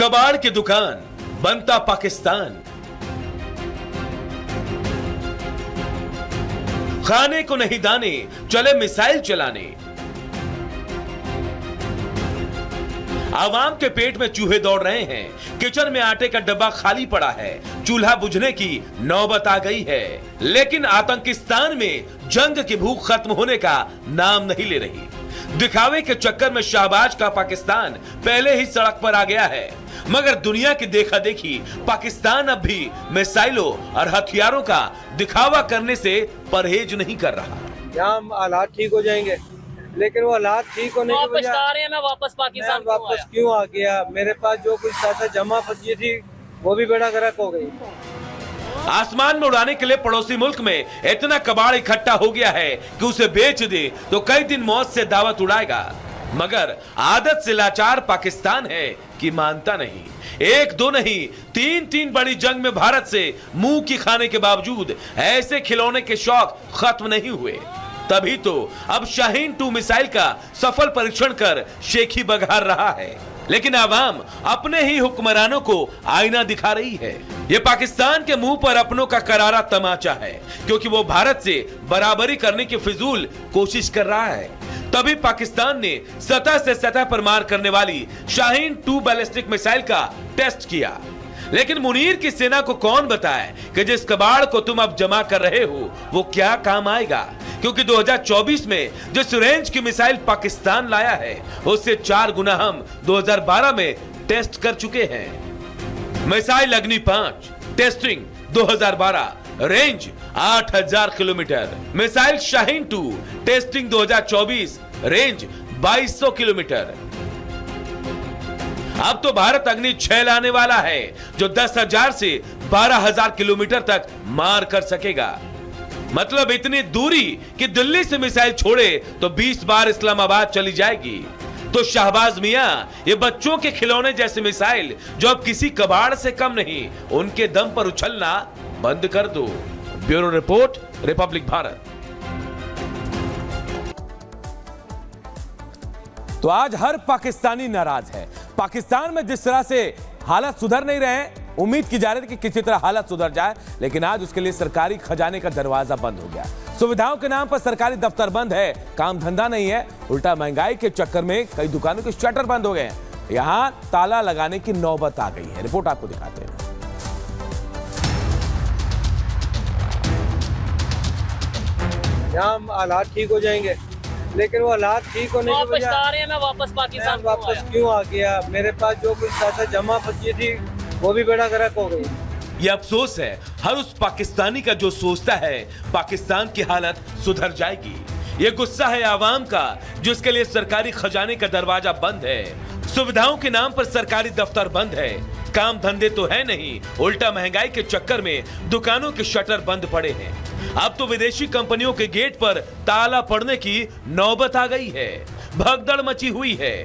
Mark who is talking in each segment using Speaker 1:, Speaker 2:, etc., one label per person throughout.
Speaker 1: कबाड़ की दुकान बनता पाकिस्तान। खाने को नहीं दाने, चले मिसाइल चलाने। आवाम के पेट में चूहे दौड़ रहे हैं। किचन में आटे का डब्बा खाली पड़ा है। चूल्हा बुझने की नौबत आ गई है। लेकिन आतंकिस्तान में जंग की भूख खत्म होने का नाम नहीं ले रही। दिखावे के चक्कर में शाहबाज का पाकिस्तान पहले ही सड़क पर आ गया है, मगर दुनिया की देखा देखी पाकिस्तान अब भी मिसाइलों और हथियारों का दिखावा करने से परहेज नहीं कर रहा।
Speaker 2: यहाँ हालात ठीक हो जाएंगे, लेकिन वो हालात ठीक होने की
Speaker 3: वापस आ रहे हैं। मैं वापस पाकिस्तान
Speaker 2: वापस क्यों आ गया? मेरे पास जो कुछ पैसा जमा पर्ची थी वो भी बेड़ा गर्क हो गई।
Speaker 1: आसमान में उड़ाने के लिए पड़ोसी मुल्क में इतना कबाड़ इकट्ठा हो गया है कि उसे बेच दे तो कई दिन मौत से दावत उड़ाएगा, मगर आदत से लाचार पाकिस्तान है कि मानता नहीं। एक दो नहीं, तीन बड़ी जंग में भारत से मुंह की खाने के बावजूद ऐसे खिलौने के शौक खत्म नहीं हुए। तभी तो अब शाहीन 2 मिसाइल का सफल परीक्षण कर शेखी बघार रहा है। लेकिन आवाम अपने ही हुक्मरानों को आईना दिखा रही है। ये पाकिस्तान के मुंह पर अपनों का करारा तमाचा है, क्योंकि वो भारत से बराबरी करने की फिजूल कोशिश कर रहा है। तभी पाकिस्तान ने सतह से सतह पर मार करने वाली शाहीन 2 बैलिस्टिक मिसाइल का टेस्ट किया। लेकिन मुनीर की सेना को कौन बताए कि जिस कबाड़ को तुम अब जमा कर रहे हो वो क्या काम आएगा, क्योंकि 2024 में जिस रेंज की मिसाइल पाकिस्तान लाया है उससे 4 गुना हम 2012 में टेस्ट कर चुके हैं। मिसाइल अग्नि 5 testing 2012, range 8000 kilometre. Missile Shaheen 2 testing 2024, range 2200 kilometre. अब तो भारत अग्नि 6 लाने वाला है, जो 10,000 से 12,000 किलोमीटर तक मार कर सकेगा। मतलब इतनी दूरी कि दिल्ली से मिसाइल छोड़े तो 20 बार इस्लामाबाद चली जाएगी। तो शाहबाज मियां, ये बच्चों के खिलौने जैसे मिसाइल जो अब किसी कबाड़ से कम नहीं, उनके दम पर उछलना बंद कर दो। Bureau report, Republic Bharat.
Speaker 4: तो आज हर पाकिस्तानी नाराज है। पाकिस्तान में जिस तरह से हालात सुधर नहीं रहे, उम्मीद की जा रही थी कि किसी तरह हालात सुधर जाए, लेकिन आज उसके लिए सरकारी खजाने का दरवाजा बंद हो गया। सुविधाओं के नाम पर सरकारी दफ्तर बंद है, काम धंधा नहीं है। उल्टा महंगाई के चक्कर में कई दुकानों के शटर बंद हो गए हैं। यहां ताला लगाने की नौबत आ गई है। रिपोर्ट आपको दिखाते हैं।
Speaker 2: यहाँ हालात ठीक हो जाएंगे, लेकिन वो हालात ठीक होने की
Speaker 3: वापस आ रहे हैं। मैं वापस पाकिस्तान
Speaker 2: वापस क्यों आ गया? मेरे पास जो कुछ पैसा जमा पर्ची थी वो भी बेड़ा गर्क हो गई।
Speaker 1: ये अफसोस है हर उस पाकिस्तानी का जो सोचता है पाकिस्तान की हालत सुधर जाएगी। ये गुस्सा है आवाम का, जिसके लिए सरकारी खजाने का दरवाजा बंद है। सुविधाओं के नाम पर सरकारी दफ्तर बंद है, काम धंधे तो है नहीं, उल्टा महंगाई के चक्कर में दुकानों के शटर बंद पड़े हैं। अब तो विदेशी कंपनियों के गेट पर ताला पड़ने की नौबत आ गई है। भगदड़ मची हुई है।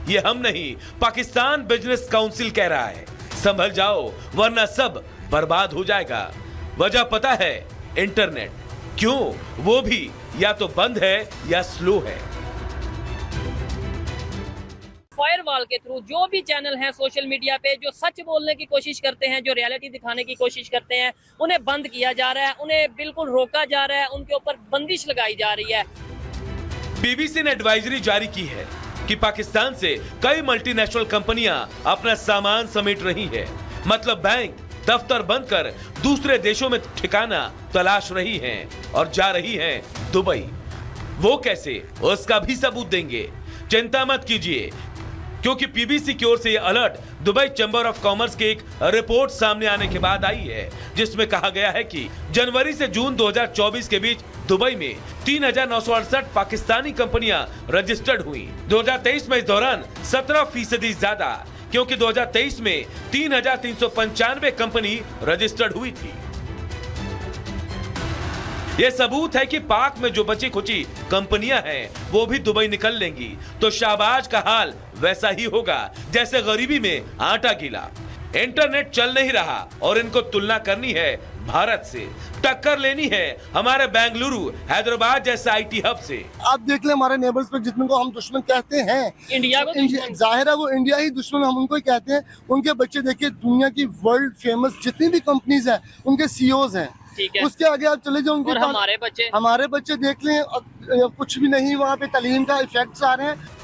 Speaker 1: ये हम नहीं, पाकिस्तान बिजनेस काउंसिल कह रहा है, संभल जाओ वरना सब बर्बाद हो जाएगा। वजह पता है? इंटरनेट। क्यों? वो भी या तो बंद है या स्लो है।
Speaker 3: फायरवॉल के थ्रू जो भी चैनल हैं सोशल मीडिया पे जो सच बोलने की कोशिश करते हैं, जो रियलिटी दिखाने की कोशिश करते हैं, उन्हें बंद किया जा रहा है, उन्हें बिल्कुल रोका जा रहा है, उनके ऊपर बंदिश लगाई जा रही है।
Speaker 1: बीबीसी ने एडवाइजरी जारी की है कि पाकिस्तान से कई मल्टीनेशनल कंपनियां अपना सामान समेट रही है। मतलब बैंक दफ्तर बंद कर दूसरे देशों में ठिकाना तलाश रही हैं और जा रही हैं दुबई। वो कैसे, उसका भी सबूत देंगे। चिंता मत कीजिए, क्योंकि पीबीसी की ओर से यह alert Dubai chamber of commerce की एक रिपोर्ट सामने आने के बाद आई है, जिसमें कहा गया है कि जनवरी से जून 2024 के बीच दुबई में 3,968 पाकिस्तानी कंपनियां रजिस्टर्ड हुई। 2023 में इस दौरान 17% ज्यादा, क्योंकि 2023 में 3,395 कंपनी रजिस्टर्ड हुई थी। यह सबूत है कि पाक में जो बची खुची कंपनियां हैं वो भी दुबई निकल लेंगी, तो शाहबाज का हाल वैसा ही होगा जैसे गरीबी में आटा गीला। इंटरनेट चल नहीं रहा और इनको तुलना करनी है भारत से, टक्कर लेनी है हमारे बेंगलुरु, हैदराबाद जैसे आईटी हब से।
Speaker 5: आप देख ले हमारे नेबर्स पे जितने को हम दुश्मन कहते हैं,
Speaker 3: इंडिया को दुश्मन।
Speaker 5: जाहिर है वो इंडिया ही दुश्मन हम उनको ही कहते हैं। उनके बच्चे देखिए दुनिया की वर्ल्ड फेमस जितनी भी कंपनीज हैं उनके सीईओज हैं।
Speaker 3: ठीक है।
Speaker 5: उसके आगे आप चले जाओ उनके
Speaker 3: और हमारे बच्चे
Speaker 5: देख लें, कुछ भी नहीं, वहाँ पे तालीम का इफेक्ट्स आ रहे हैं।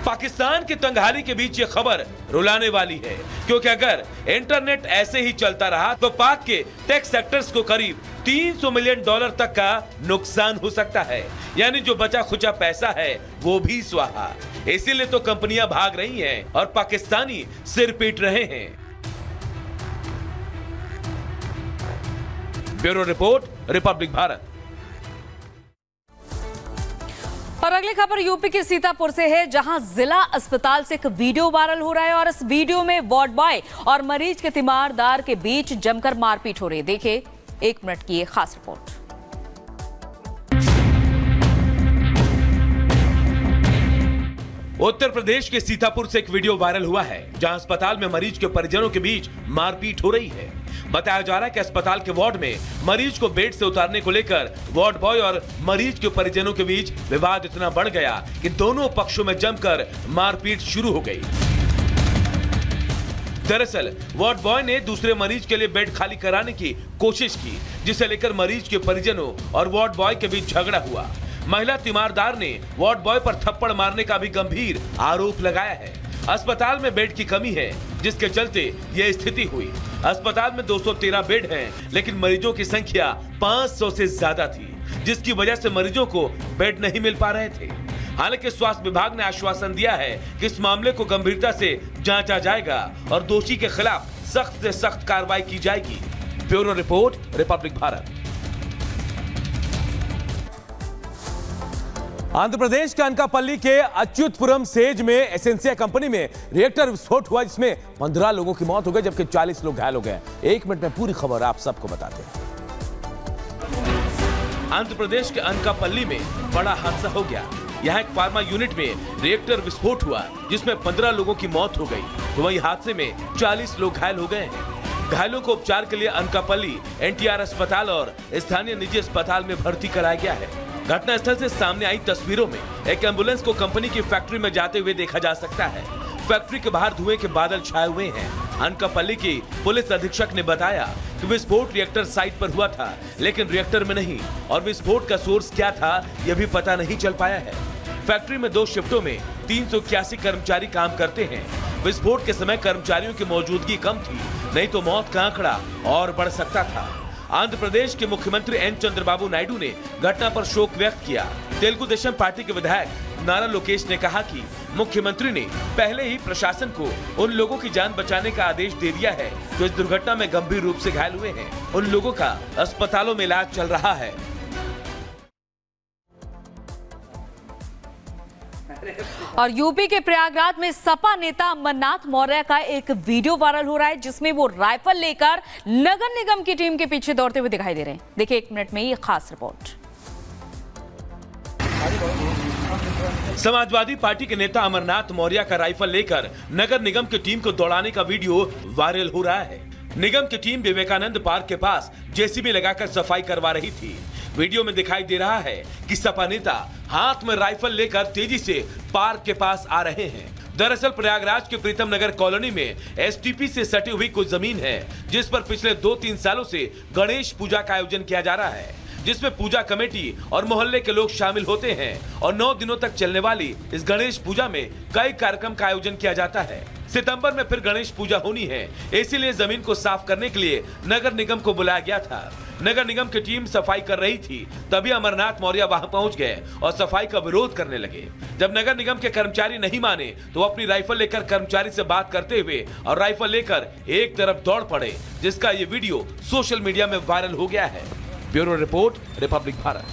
Speaker 1: पाकिस्तान की तंगहाली के बीच ये खबर रुलाने वाली है, क्योंकि अगर इंटरनेट ऐसे ही चलता रहा तो पाक के टेक सेक्टर्स को करीब $300 मिलियन तक का नुकसान हो सकता है। यानी जो बचा खुचा पैसा है वो भी स्वाहा। इसीलिए तो कंपनियां भाग रही हैं और पाकिस्तानी सिर पीट रहे हैं। Bureau report, Republic Bharat.
Speaker 6: और अगली खबर यूपी के सीतापुर से है, जहां जिला अस्पताल से एक वीडियो वायरल हो रहा है और इस वीडियो में वार्ड बॉय और मरीज के तीमारदार के बीच जमकर मारपीट हो रही है। देखिए 1 मिनट की ये खास रिपोर्ट।
Speaker 1: उत्तर प्रदेश के सीतापुर से एक वीडियो वायरल हुआ है, जहां अस्पताल में मरीज के परिजनों के बीच मारपीट हो रही है। बताया जा रहा है कि अस्पताल के वार्ड में मरीज को बेड से उतारने को लेकर वार्ड बॉय और मरीज के परिजनों के बीच विवाद इतना बढ़ गया कि दोनों पक्षों में जमकर मारपीट शुरू हो गई। दरअसल वार्ड बॉय ने दूसरे मरीज के लिए बेड खाली कराने की कोशिश की, जिसे लेकर मरीज के परिजनों और वार्ड बॉय के बीच झगड़ा हुआ। महिला तीमारदार ने वार्ड बॉय पर थप्पड़ मारने का भी गंभीर आरोप लगाया है। अस्पताल में बेड की कमी है, जिसके चलते यह स्थिति हुई। अस्पताल में 213 बेड हैं, लेकिन मरीजों की संख्या 500 से ज्यादा थी, जिसकी वजह से मरीजों को बेड नहीं मिल पा रहे थे। हालांकि स्वास्थ्य विभाग ने आश्वासन दिया है कि इस मामले को गंभीरता से जांचा जाएगा और दोषी के खिलाफ सख्त से सख्त कार्रवाई की जाएगी। Bureau report, Republic Bharat.
Speaker 4: Andhra Pradesh के अनकापल्ली के अच्युतपुरम सेज में एसेंसिया कंपनी में रिएक्टर विस्फोट हुआ, जिसमें 15 लोगों की मौत हो गई जबकि 40 लोग घायल हो गए। 1 मिनट में पूरी खबर आप सबको बताते हैं।
Speaker 1: आंध्र प्रदेश के अनकापल्ली में बड़ा हादसा हो गया। यहाँ एक फार्मा यूनिट में रिएक्टर विस्फोट हुआ, जिसमें 15 लोगों की मौत हो गई, तो वहीं हादसे में 40 लोग घायल हो गए हैं। घायलों को उपचार के लिए अनकापल्ली एनटीआर अस्पताल और स्थानीय निजी अस्पताल में भर्ती कराया गया है। घटनास्थल से सामने आई तस्वीरों में एक एम्बुलेंस को कंपनी की फैक्ट्री में जाते हुए देखा जा सकता है। फैक्ट्री के बाहर धुएं के बादल छाए हुए हैं। अनकापल्ली की पुलिस अधीक्षक ने बताया कि विस्फोट रिएक्टर साइट पर हुआ था, लेकिन रिएक्टर में नहीं, और विस्फोट का सोर्स क्या था यह भी पता नहीं चल पाया है। फैक्ट्री में 2 शिफ्टों में 381 कर्मचारी काम करते हैं। विस्फोट के समय कर्मचारियों की मौजूदगी कम थी, नहीं तो मौत का आंकड़ा और बढ़ सकता था। आंध्र प्रदेश के मुख्यमंत्री एन चंद्रबाबू नायडू ने घटना पर शोक व्यक्त किया। तेलुगु देशम पार्टी के विधायक नारा लोकेश ने कहा कि मुख्यमंत्री ने पहले ही प्रशासन को उन लोगों की जान बचाने का आदेश दे दिया है जो इस दुर्घटना में गंभीर रूप से घायल हुए हैं। उन लोगों का अस्पतालों में इलाज चल रहा है।
Speaker 6: और यूपी के प्रयागराज में सपा नेता अमरनाथ मौर्य का एक वीडियो वायरल हो रहा है, जिसमें वो राइफल लेकर नगर निगम की टीम के पीछे दौड़ते हुए दिखाई दे रहे हैं। देखिए 1 मिनट में ये खास रिपोर्ट।
Speaker 1: समाजवादी पार्टी के नेता अमरनाथ मौर्य का राइफल लेकर नगर निगम की टीम को दौड़ाने का वीडियो वायरल हो रहा है। निगम की टीम विवेकानंद पार्क के पास जेसीबी लगाकर सफाई करवा रही थी। वीडियो में दिखाई दे रहा है कि सपा नेता हाथ में राइफल लेकर तेजी से पार्क के पास आ रहे हैं। दरअसल प्रयागराज के प्रीतम नगर कॉलोनी में एसटीपी से सटी हुई कुछ जमीन है, जिस पर पिछले 2-3 सालों से गणेश पूजा का आयोजन किया जा रहा है, जिसमें पूजा कमेटी और मोहल्ले के लोग शामिल होते हैं और 9 दिनों तक चलने वाली इस गणेश पूजा में कई कार्यक्रम का आयोजन किया जाता है। सितंबर में फिर गणेश पूजा होनी है, इसीलिए जमीन को साफ करने के लिए नगर निगम को बुलाया गया था। नगर निगम की टीम सफाई कर रही थी, तभी अमरनाथ मौर्य वहां पहुंच गए और सफाई का विरोध करने लगे। जब नगर निगम के कर्मचारी नहीं माने तो वो अपनी राइफल लेकर कर्मचारी से बात करते हुए और राइफल लेकर एक तरफ दौड़ पड़े, जिसका ये वीडियो सोशल मीडिया में वायरल हो गया है। Bureau report, Republic Bharat.